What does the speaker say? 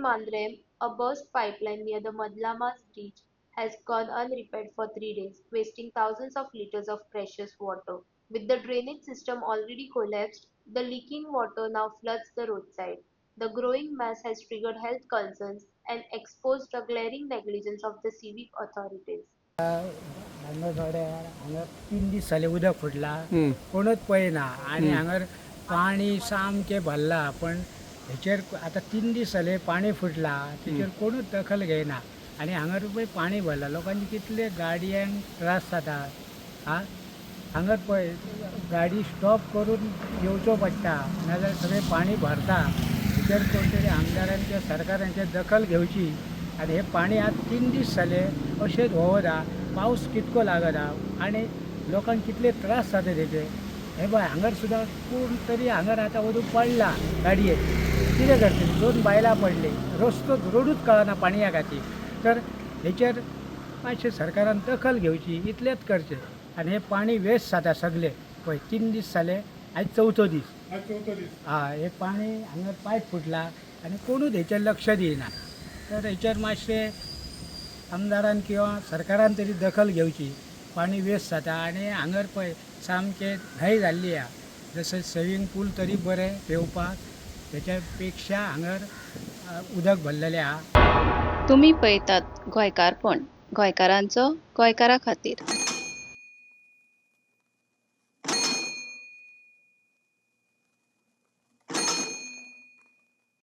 Mandrem, a burst pipeline near the Madlamas Bridge has gone unrepaired for 3 days, wasting thousands of liters of precious water. With the drainage system already collapsed, the leaking water now floods the roadside. The growing mess has triggered health concerns and exposed the glaring negligence of the civic authorities. हांगा थोड्या हांगा 3 दीस जाले उदक फुटला कोणूच पळयना आनी हांगर पाणी सामकें भरला पण हेचेर आतां 3 दीस जाले पाणी फुटला तेचेर कोणूच दखल घेयना आनी हांगर पळय पाणी भरला लोकांचे कितले गाडयांक त्रास जाता हांगर पळय गाडी स्टॉप करून येवचो पडटा नाजाल्यार सगळें पाणी भरता हेचेर कोण तरी आमदारांच्या सरकारांचे दखल घेवची आनी हे पाणी आज 3 दीस जाले अशेंच वोवता पावस कितको लागना आनी लोकांक कितले त्रास जाता तेजे हे पळय हांगर सुद्दां कोण तरी हांगर आतां वचून पडला गाडयेक कितें करतली 2 बायलां पडली रोडूच कळना पाणया खातीर तर हेचेर मातशें सरकारान दखल घेवची इतलेंच करचें आनी हे पाणी वेस्ट जाता सगळें पळय 3 दीस जाले आयज 4थो दीस हे पाणी हांगर पायप फुटला आनी कोणूच हेचेर लक्ष दिना तर हेचेर मातशें आमदारान किंवा सरकारान तरी दखल घेवची पाणी वेस्ट जाता आनी हांगर पळय सामकें न्हंय जाल्ली आहा जशें स्विमींग पूल तरी बरें पेंवपाक तेच्या पेक्षा हांगर उदक भरलेलें आहा. तुम्ही पळयतात गोंयकारपण गोंयकारांचो गोंयकारा खातीर.